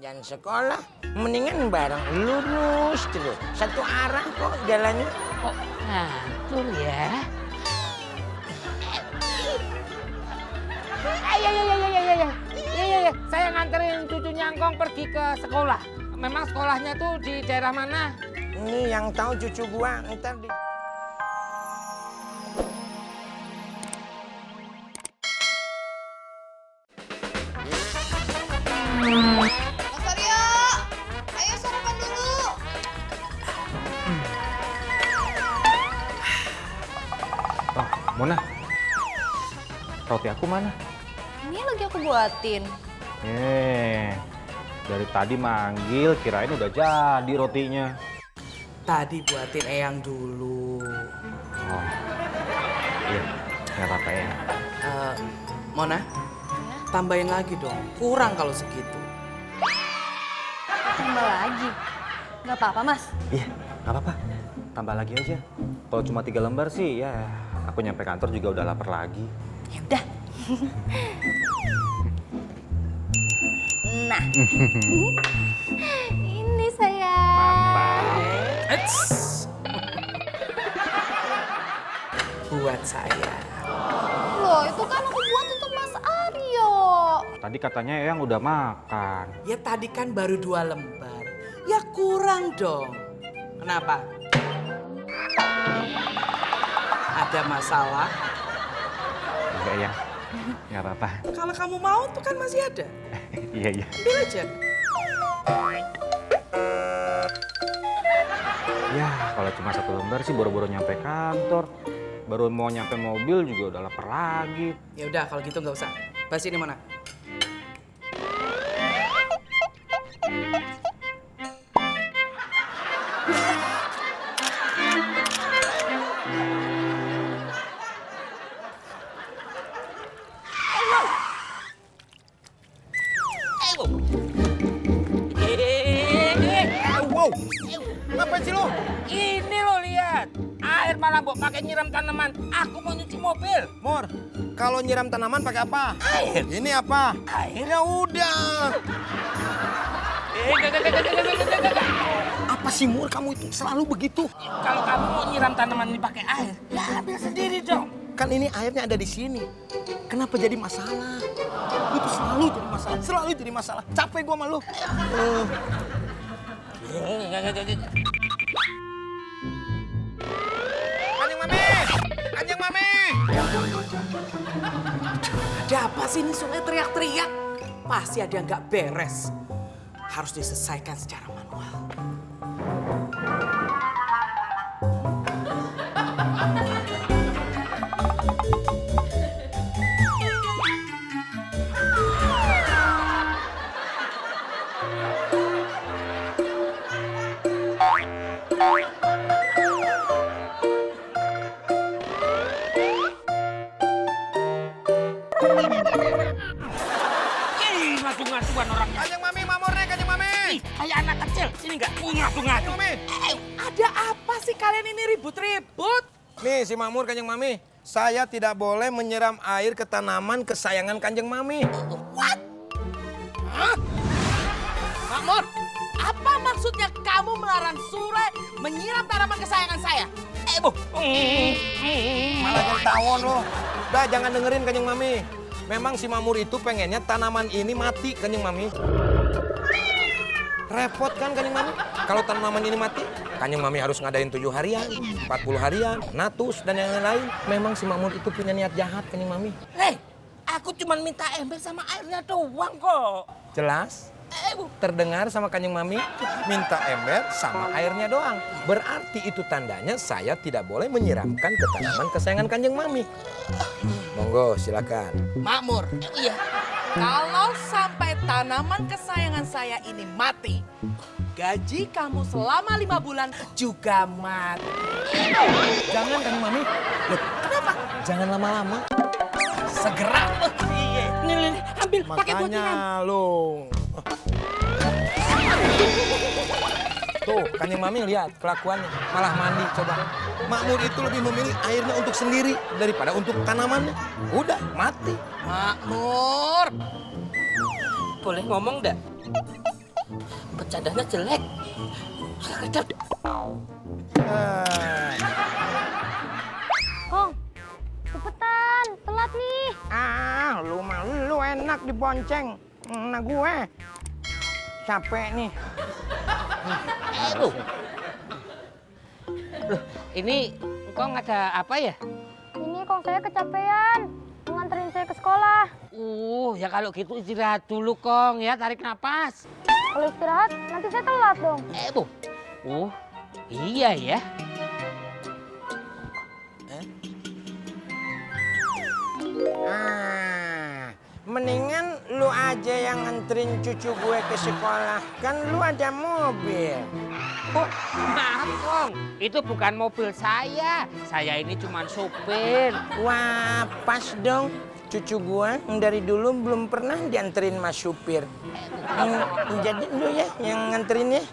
dan sekolah. Mendingan bareng lurus terus. Satu arah kok jalannya. Kok ngatur ya? Iya. Saya nganterin cucu Nyangkong pergi ke sekolah. Memang sekolahnya tuh di daerah mana? Ini yang tahu cucu gua ntar di... Mas Aryo, ayo sarapan dulu. Oh, Mona. Roti aku mana? Ini lagi aku buatin. Dari tadi manggil, kirain udah jadi rotinya. Tadi buatin Eyang dulu. Oh, iya, nggak apa-apa ya. Mona, tambahin lagi dong. Kurang kalau segitu. Tambah lagi. Gak apa-apa, Mas. Iya, nggak apa-apa. Tambah lagi aja. Kalau cuma 3 lembar sih, ya aku nyampe kantor juga udah lapar lagi. Ya udah. Nah. Ini sayang. Mantap. Buat saya. Loh, itu kan aku buat untuk Mas Aryo. Tadi katanya Eyang udah makan. Ya tadi kan baru 2 lembar. Ya kurang dong. Kenapa? Ada masalah? Enggak ya, nggak apa-apa. Kalau kamu mau tuh kan masih ada. Iya. Ambil aja. Ya, kalau cuma 1 lembar sih boro-boro nyampe kantor. Baru mau nyampe mobil juga udah lapar lagi. Ya udah kalau gitu nggak usah. Bahas ini mana? Wow, ngapain sih lo? Ini lo lihat. Air malah Mbok pakai nyiram tanaman. Aku mau nyuci mobil. Mor, kalau nyiram tanaman pakai apa? Air. Ini apa? Air. Ya udah. Enggak. Apa sih Mur, kamu itu selalu begitu? Kalau kamu mau nyiram tanaman ini pakai air, ya ambil sendiri dong. Kan ini airnya ada di sini. Kenapa jadi masalah? Itu selalu jadi masalah, selalu jadi masalah. Capek gua sama lu. Kanjeng Mami! Ada apa sih ini Sule teriak-teriak? Pasti ada yang nggak beres. Harus diselesaikan secara manual. Ih, ngatu-ngatuan orang. Kanjeng Mami, mamornya Kanjeng Mami! Ih, kayak anak kecil. Ini enggak ngatu-ngatu. Mami! Ada apa sih kalian ini ribut-ribut? Nih si Makmur Kanjeng Mami, saya tidak boleh menyiram air ke tanaman kesayangan Kanjeng Mami. Makmur, apa maksudnya kamu melarang Sule menyiram tanaman kesayangan saya? Bu. Malah jadi tawon loh. Udah jangan dengerin Kanjeng Mami. Memang si Makmur itu pengennya tanaman ini mati Kanjeng Mami. Repot kan Kanjeng Mami? Kalau tanaman ini mati, Kanjeng Mami harus ngadain 7 harian, 40 harian, natus, dan yang lain-lain. Memang si Makmur itu punya niat jahat Kanjeng Mami. Hei, aku cuma minta ember sama airnya doang kok. Jelas? Bu. Terdengar sama Kanjeng Mami, minta ember sama airnya doang. Berarti itu tandanya saya tidak boleh menyiramkan ke tanaman kesayangan Kanjeng Mami. Monggo, silakan. Makmur, Iya. kalau sampai tanaman kesayangan saya ini mati, gaji kamu selama 5 bulan juga mati. Jangan Kanjeng Mami. Loh, kenapa? Jangan lama-lama. Segera. Iya. Nih, ambil pakai buat nyiram. Makanya lo. Tuh, Kanjeng Mami lihat kelakuannya. Malah mandi, coba. Makmur itu lebih memilih airnya untuk sendiri daripada untuk tanamannya. Udah, mati. Makmur. Boleh ngomong enggak? bercandanya jelek. Kedap. Kong, cepetan, telat nih. Lu mah lu enak dibonceng. Nah gue capek nih. Loh, ini Kong ada apa ya? Ini Kong saya kecapean, nganterin saya ke sekolah. Ya kalau gitu istirahat dulu Kong ya, tarik napas. Kalau istirahat, nanti saya telat dong. Iya ya. Mendingan lu aja yang nganterin cucu gue ke sekolah. Kan lu ada mobil. Maaf Kong, itu bukan mobil saya. Saya ini cuma supir. Wah, pas dong. Cucu gue dari dulu belum pernah dianterin mas supir. Jadi lu ya yang nganterin ya.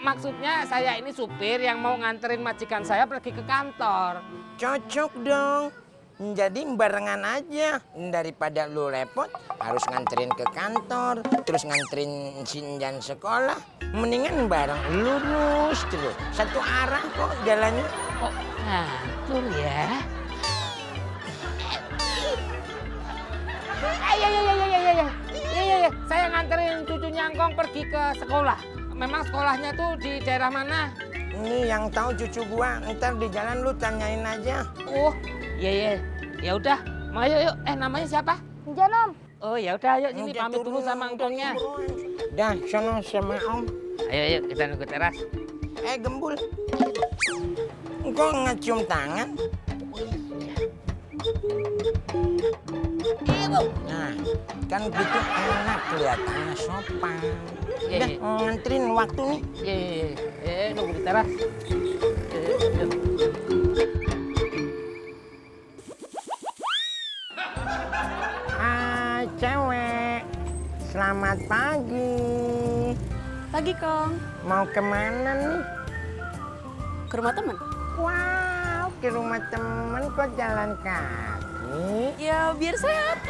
Maksudnya saya ini supir yang mau nganterin majikan saya pergi ke kantor. Cocok dong. Jadi barengan aja, daripada lu repot harus nganterin ke kantor, terus nganterin Sinjan sekolah. Mendingan bareng lurus terus, satu arah kok jalannya. Oh, ngatur ya. Iya. Saya nganterin cucu Nyangkong pergi ke sekolah. Memang sekolahnya tuh di daerah mana? Ini yang tahu cucu gua, ntar di jalan lu tanyain aja. Iya. Ya udah, mau yuk. Namanya siapa? Enjan Om. Oh ya udah, yuk sini Udah pamit dulu turun, sama engkongnya. Dah, sono sama Om. Ayo kita nunggu teras. Gembul. Kok ngecium tangan? Nah, kan gitu enak kelihatannya sopan. Udah, nganterin waktu nih. Iya, nunggu di teras. Cewek, selamat pagi. Pagi, Kong. Mau kemana nih? Ke rumah temen? Wow, ke rumah temen kok jalan kaki? Ya, biar sehat.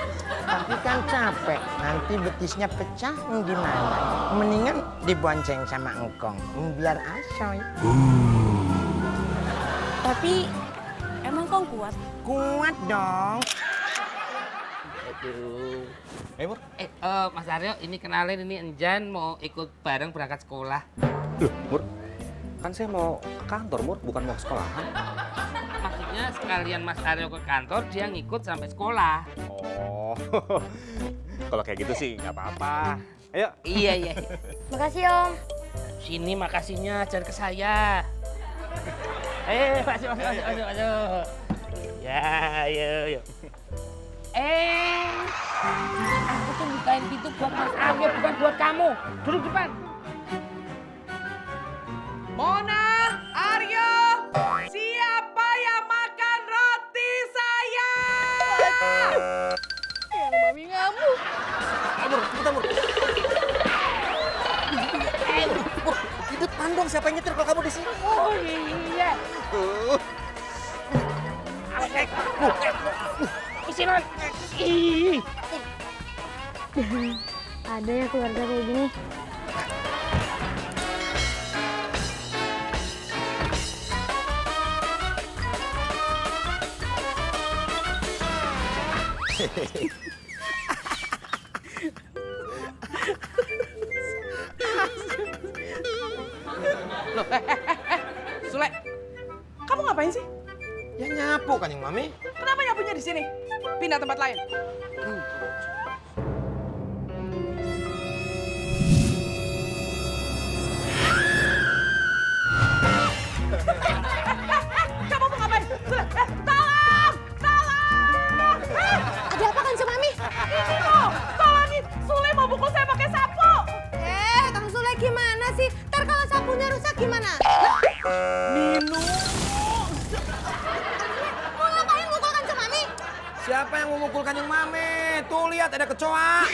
Tapi kan capek, nanti betisnya pecah gimana? Mendingan dibonceng sama engkong, biar asoy. Tapi, emang Kong kuat? Kuat dong. Mur. Mas Aryo, ini kenalin, ini Enjan mau ikut bareng berangkat sekolah. Loh, Mur, kan saya mau ke kantor, Mur, bukan mau ke sekolahan. Maksudnya sekalian Mas Aryo ke kantor, dia ngikut sampai sekolah. Oh, kalau kayak gitu sih nggak apa-apa. Ayo. Iya. Makasih Om. Sini makasihnya, jangan ke saya. Masuk. Ya, yuk. Aku tuh bukain pintu buat Mas Aryo, bukan buat kamu. Duduk depan. Mona, Aryo, siapa yang makan roti saya? Yang mami ngamuk. Mur, cepetan Mur. Mur, di depan dong, siapa yang nyetir kalau kamu di sini? Oh iya. Isiran. Ada ya keluarga kayak gini. Sule, kamu ngapain sih? Ya nyapu kan yang Mami. Kenapa nyapunya di sini? Pindah tempat lain. Kamu mau ngapain? Sule, tolong! Tolong! Ada apa kan sama Mami? Ini loh, tolongin. Sule mau pukul saya pakai sapu. Kang Sule gimana sih? Ntar kalau sapunya rusak gimana? Mau ngapain mukul kan sama Mami? Siapa yang mau mukul Kanjeng Mami? Tuh lihat ada kecoa.